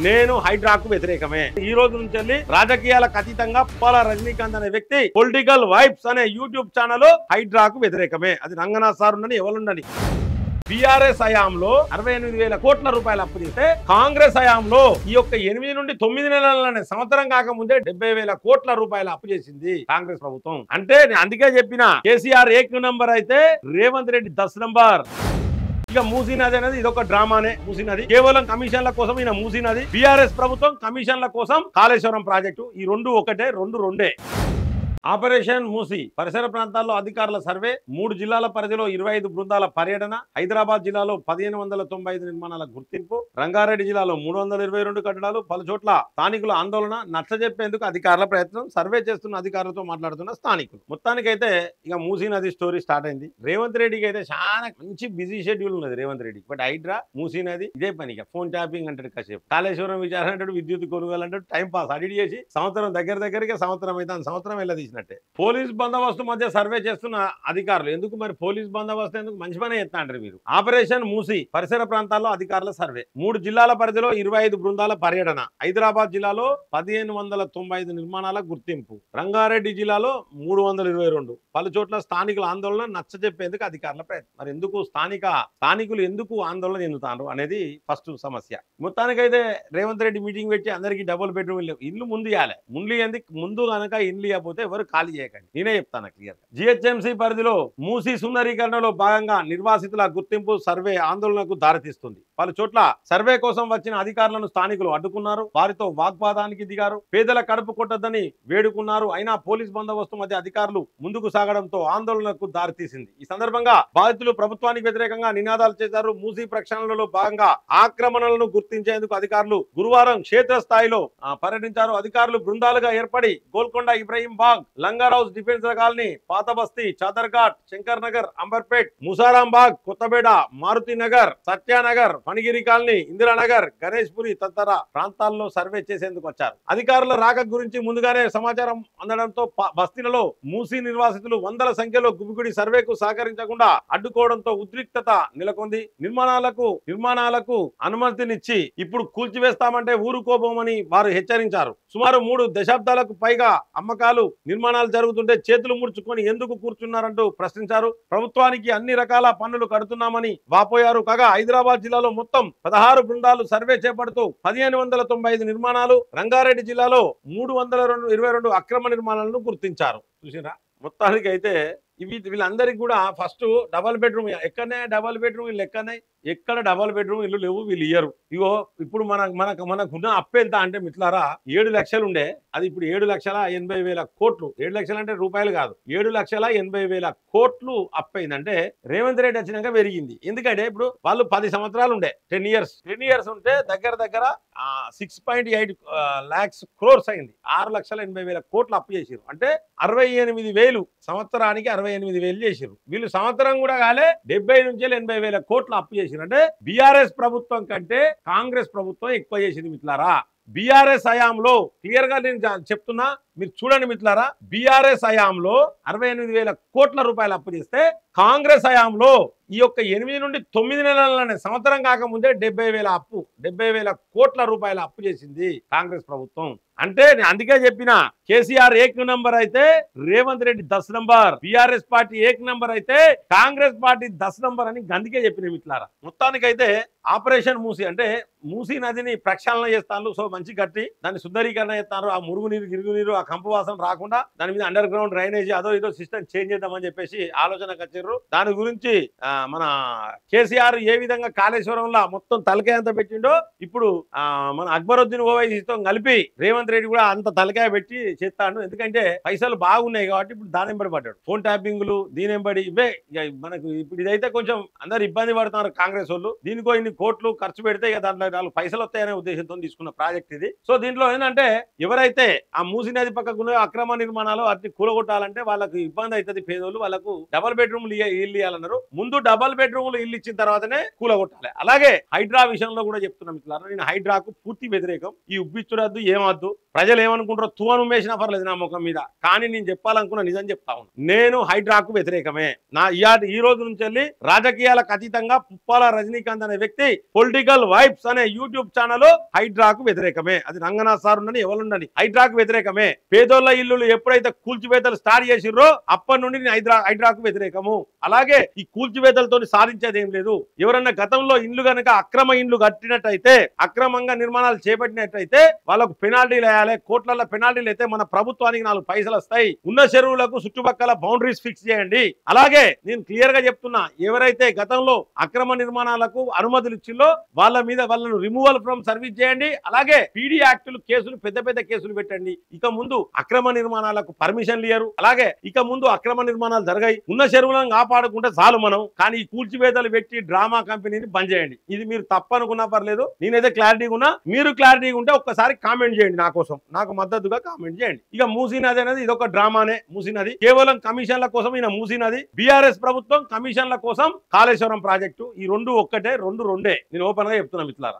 నేను హైడ్రాకు వ్యతిరేకమే. ఈ రోజు నుంచి రాజకీయాలకు అతీతంగా పువ్వాల రజనీకాంత్ అనే వ్యక్తి పొలిటికల్ వైబ్స్ అనే యూట్యూబ్ ఛానల్ హైడ్రాకు వ్యతిరేకమే. అది రంగనాథ్ సార్ ఉండని ఎవరుండని. బీఆర్ఎస్ హయాంలో 68,000 కోట్ల రూపాయలు అప్పు చేస్తే కాంగ్రెస్ హయాంలో ఈ యొక్క 8 నుండి 9 నెలలనే సంవత్సరం కాకముందే 70,000 కోట్ల రూపాయలు అప్పు చేసింది కాంగ్రెస్ ప్రభుత్వం. అంటే అందుకే చెప్పిన కేసీఆర్ 1 నంబర్ అయితే రేవంత్ రెడ్డి 10 నంబర్. ఇక మూసీ నది అనేది ఇదొక డ్రామానే. మూసీ నది కేవలం కమిషన్ల కోసం ఈయన మూసీ నది, బీఆర్ఎస్ ప్రభుత్వం కమిషన్ల కోసం కాళేశ్వరం ప్రాజెక్టు. ఈ రెండు ఒకటే, రెండే. ఆపరేషన్ మూసీ పరిసర ప్రాంతాల్లో అధికారుల సర్వే, 3 జిల్లాల పరిధిలో 25 బృందాల పర్యటన, హైదరాబాద్ జిల్లాలో 1595 నిర్మాణాల గుర్తింపు, రంగారెడ్డి జిల్లాలో 322 కట్టడాలు, పలు చోట్ల స్థానికుల ఆందోళన, నచ్చజెప్పేందుకు అధికారుల ప్రయత్నం, సర్వే చేస్తున్న అధికారులతో మాట్లాడుతున్న స్థానికులు. మొత్తానికైతే ఇక మూసీ నది స్టోరీ స్టార్ట్ అయింది. రేవంత్ రెడ్డికి అయితే చాలా మంచి బిజీ షెడ్యూల్ ఉన్నది రేవంత్ రెడ్డికి. బట్ హైడ్రా, మూసీ నది ఇదే పని. ఫోన్ ట్యాపింగ్ అంటాడు, కాసేపు కాళేశ్వరం విచారణ అంటాడు, విద్యుత్ కొనుగోలు అంటాడు, టైం పాస్ అడిట్ చేసి సంవత్సరం దగ్గరగా సంవత్సరం అయితే సంవత్సరం వెళ్ళ తీసినట్టే. పోలీస్ బందోబస్తు మధ్య సర్వే చేస్తున్న అధికారులు. ఎందుకు మరి పోలీస్ బందోబస్తు ఎందుకు? మంచి పనే చేస్తా అంటారు మీరు. ఆపరేషన్ మూసీ పరిసర ప్రాంతాల్లో అధికారుల సర్వే, 3 జిల్లాల పరిధిలో 25 బృందాల పర్యటన, హైదరాబాద్ జిల్లాలో 1595 నిర్మాణాల గుర్తింపు, రంగారెడ్డి జిల్లాలో 322, పలు చోట్ల స్థానికుల ఆందోళన, నచ్చజెప్పేందుకు అధికారుల ప్రయత్నం. మరి ఎందుకు స్థానికులు ఎందుకు ఆందోళన చెందుతారు అనేది ఫస్ట్ సమస్య. మొత్తానికైతే రేవంత్ రెడ్డి మీటింగ్ పెట్టి అందరికీ డబుల్ బెడ్రూమ్ ఇల్లు ముందు ఇవ్వాలి. ముందు కనుక ఇల్లు ఇవ్వకపోతే ఎవరు ఖాళీ చేయకండి. నేనే చెప్తాను క్లియర్. జిహెచ్ఎంసీ పరిధిలో మూసీ సుందరీకరణలో భాగంగా నిర్వాసితుల గుర్తింపు సర్వే ఆందోళనకు దారితీస్తుంది. పలు చోట్ల సర్వే కోసం వచ్చిన అధికారులను స్థానికులు అడ్డుకున్నారు, వారితో వాగ్వాదానికి దిగారు, పేదల కడుపు కొట్టద్దని వేడుకున్నారు. అయినా పోలీస్ బందోబస్తు మధ్య అధికారులు ముందుకు సాగడంతో ఆందోళనకు దారితీసింది. ఈ సందర్భంగా బాధితులు ప్రభుత్వానికి వ్యతిరేకంగా నినాదాలు చేశారు. మూసీ ప్రక్షాళనలో భాగంగా ఆక్రమణలను గుర్తించేందుకు అధికారులు గురువారం క్షేత్రస్థాయిలో పర్యటించారు. అధికారులు బృందాలుగా ఏర్పడి గోల్కొండ, ఇబ్రహీం బాగ్, లంగారౌస్ డిఫెన్స్ కాలనీ, పాతబస్తీ, చాదర్ఘాట్, శంకర్ నగర్, అంబర్పేట్, ముసారాం బాగ్, కొత్తపేట, మారుతి నగర్, సత్యానగర్, ఫణిగిరి కాలనీ, ఇందిరానగర్, గణేష్ పురి తదితర ప్రాంతాల్లో సర్వే చేసేందుకు వచ్చారు. అధికారుల రాక గురించి ముందుగానే సమాచారం అందడంతో బస్తీలలో మూసీ నిర్వాసితులు వందల సంఖ్యలో గుమిగుడి సర్వేకు సహకరించకుండా అడ్డుకోవడంతో ఉద్రిక్తత నెలకొంది. నిర్మాణాలకు అనుమతినిచ్చి ఇప్పుడు కూల్చివేస్తామంటే ఊరుకోబోమని వారు హెచ్చరించారు. సుమారు 3 దశాబ్దాలకు పైగా అమ్మకాలు, నిర్మాణాలు జరుగుతుంటే చేతులు ముడుచుకొని ఎందుకు కూర్చున్నారంటూ ప్రశ్నించారు. ప్రభుత్వానికి అన్ని రకాల పన్నులు కడుతున్నామని వాపోయారు. కాగా హైదరాబాద్ జిల్లాలో మొత్తం 16 బృందాలు సర్వే చేపడుతూ 1595 నిర్మాణాలు, రంగారెడ్డి జిల్లాలో 322 అక్రమ నిర్మాణాలను గుర్తించారు. చూసిరా, మొత్తానికి అయితే వీళ్ళందరికీ కూడా ఫస్ట్ డబల్ బెడ్రూమ్ ఎక్కడనే డబల్ బెడ్రూమ్ ఇల్లు ఎక్కడ డబల్ బెడ్రూమ్ ఇల్లు లేవు, వీళ్ళు ఇయ్యరు. ఇగో ఇప్పుడు మనకున్న అప్పు ఎంత అంటే మిట్లారా 7 లక్షలు ఉండే, అది ఇప్పుడు 7,80,000 కోట్లు. 7 లక్షలు అంటే రూపాయలు కాదు, 7,80,000 కోట్లు అప్పు అయిందంటే రేవంత్ రెడ్డి వచ్చినాక పెరిగింది. ఎందుకంటే ఇప్పుడు వాళ్ళు 10 సంవత్సరాలు ఉండే, 10 ఇయర్స్ ఉంటే దగ్గర 6.8 lakhs crores అయింది. 6,80,000 కోట్లు అప్పు చేసిరు. అంటే 68,000 సంవత్సరానికి 68,000 చేసిరు. వీళ్ళు సంవత్సరం కూడా కాలే 70 నుంచి 80,000 కోట్లు అప్పు చేసిరు. అంటే బీఆర్ఎస్ ప్రభుత్వం కంటే కాంగ్రెస్ ప్రభుత్వం ఎక్కువ చేసింది మిత్రులారా. బీఆర్ఎస్ హయాంలో క్లియర్ గా నేను చెప్తున్నా, మీరు చూడండి మిత్రులారా. బీఆర్ఎస్ హయాంలో 68,000 కోట్ల రూపాయలు అప్పు చేస్తే కాంగ్రెస్ హయాంలో ఈ యొక్క 8 నుండి 9 నెలలనే సంవత్సరం కాకముందే 70,000 కోట్ల రూపాయల అప్పు చేసింది కాంగ్రెస్ ప్రభుత్వం. అంటే అందుకే చెప్పిన కేసీఆర్ 1 నంబర్ అయితే Revanth Reddy 10 number, BRS party 1 number అయితే కాంగ్రెస్ పార్టీ 10 నంబర్ అని అందుకే చెప్పిన మిత్రులారా. మొత్తానికైతే ఆపరేషన్ మూసీ అంటే మూసీ నదిని ప్రక్షాళన చేస్తాను. సో మంచి కట్టి దాన్ని శుద్ధీకరణ చేస్తారు. ఆ మురుగునీరు, గిరుగునీరు, ఆ కంపు వాసన రాకుండా దాని మీద అండర్ గ్రౌండ్ డ్రైనేజ్ అదో ఇదో సిస్టమ్ చేంజ్ చేద్దామని చెప్పేసి ఆలోచనకు వచ్చారు. దాని గురించి మన కేసీఆర్ ఏ విధంగా కాళేశ్వరంలో మొత్తం తలకాయ అంతా పెట్టిండో ఇప్పుడు మన అక్బరుద్దీన్ ఓవైసీతో కలిపి రేవంత్ రెడ్డి కూడా అంత తలకాయ పెట్టి చేస్తాడు. ఎందుకంటే పైసలు బాగున్నాయి కాబట్టి ఇప్పుడు దాని వెంబడి పడ్డాడు. ఫోన్ ట్యాపింగ్లు దీని వెంబడి ఇవే మనకు ఇప్పుడు ఇదైతే కొంచెం అందరు ఇబ్బంది పడుతున్నారు కాంగ్రెస్ వాళ్ళు. దీనికో ఇన్ని కోట్లు ఖర్చు పెడితే దాంట్లో 4 పైసలు వస్తాయనే ఉద్దేశంతో తీసుకున్న ప్రాజెక్ట్ ఇది. సో దీంట్లో ఏంటంటే ఎవరైతే ఆ మూసీ నది పక్కకున్న అక్రమ నిర్మాణాలు అన్ని కూలగొట్టాలంటే వాళ్ళకు ఇబ్బంది అవుతుంది. పేదోళ్ళు వాళ్ళకు డబుల్ బెడ్రూమ్లు ఇల్లు ఇవ్వాలన్నారు. ముందు డబుల్ బెడ్రూమ్లు ఇల్లు ఇచ్చిన తర్వాతనే కూలగొట్టాలి. అలాగే హైడ్రా విషయంలో కూడా చెప్తున్నాం మిత్రులారా, నేను హైడ్రాకు పూర్తి వ్యతిరేకం. ఈ ఉబ్బిచ్చురద్దు ఏమద్దు, ప్రజలు ఏమనుకుంటారో తువను ఉమ్మేసినా పర్లేదు నా ముఖం మీద, కానీ నేను చెప్పాలనుకున్న నిజం చెప్తా ఉన్నాను. నేను హైడ్రాకు వ్యతిరేకమే. ఈ రోజు నుంచి వెళ్ళి రాజకీయాలకు అతీతంగా పుప్పాల రజనీకాంత్ అనే వ్యక్తి పొలిటికల్ వైబ్స్ అనే యూట్యూబ్ ఛానల్ హైడ్రాకు వ్యతిరేకమే. అది రంగనాథ్ సార్ ఉండని ఎవరుండని హైడ్రాకు వ్యతిరేకమే. పేదోళ్ల ఇల్లు ఎప్పుడైతే కూల్చివేతలు స్టార్ట్ చేసిర్రో అప్పటి నుండి నేను హైడ్రాకు వ్యతిరేకము. అలాగే ఈ కూల్చివేతలతో సాధించేది ఏం లేదు. ఎవరన్నా గతంలో ఇండ్లు కనుక అక్రమ ఇండ్లు కట్టినట్టయితే, అక్రమంగా నిర్మాణాలు చేపట్టినట్టయితే వాళ్ళకు పెనాల్టీలు వేయాలి. కోట్ల పెనాల్టీలు అయితే మన ప్రభుత్వానికి 4 పైసలు వస్తాయి. ఉన్న చెరువులకు చుట్టుపక్కల బౌండరీస్ ఫిక్స్ చేయండి. అలాగే నేను క్లియర్ గా చెప్తున్నా, ఎవరైతే గతంలో అక్రమ నిర్మాణాలకు అనుమతులు ఇచ్చిందో వాళ్ళను రిమూవల్ ఫ్రమ్ సర్వీస్ చేయండి. అలాగే పీడీ యాక్టులు కేసులు పెద్ద కేసులు పెట్టండి. ఇక ముందు అక్రమ నిర్మాణాలకు పర్మిషన్లు ఇయ్యరు. అలాగే ఇక ముందు అక్రమ నిర్మాణాలు జరగాయి. ఉన్న చెరువులను కాపాడుకుంటే చాలు మనం. కానీ ఈ కూల్చివేతలు పెట్టి డ్రామా కంపెనీని బంద్ చేయండి. ఇది మీరు తప్పనుకున్నా పర్లేదు, నేనైతే క్లారిటీగా ఉన్నా. మీరు క్లారిటీగా ఉంటే ఒక్కసారి కామెంట్ చేయండి, నా కోసం నాకు మద్దతుగా కామెంట్ చేయండి. ఇక మూసీ నది అనేది ఇదొక డ్రామానే. మూసీ నది కేవలం కమిషన్ల కోసం ఈయన మూసీ నది, బీఆర్ఎస్ ప్రభుత్వం కమిషన్ల కోసం కాళేశ్వరం ప్రాజెక్టు, ఈ రెండు ఒక్కటే, రెండే. నేను ఓపెన్ గా చెప్తున్నా మిత్రులారా.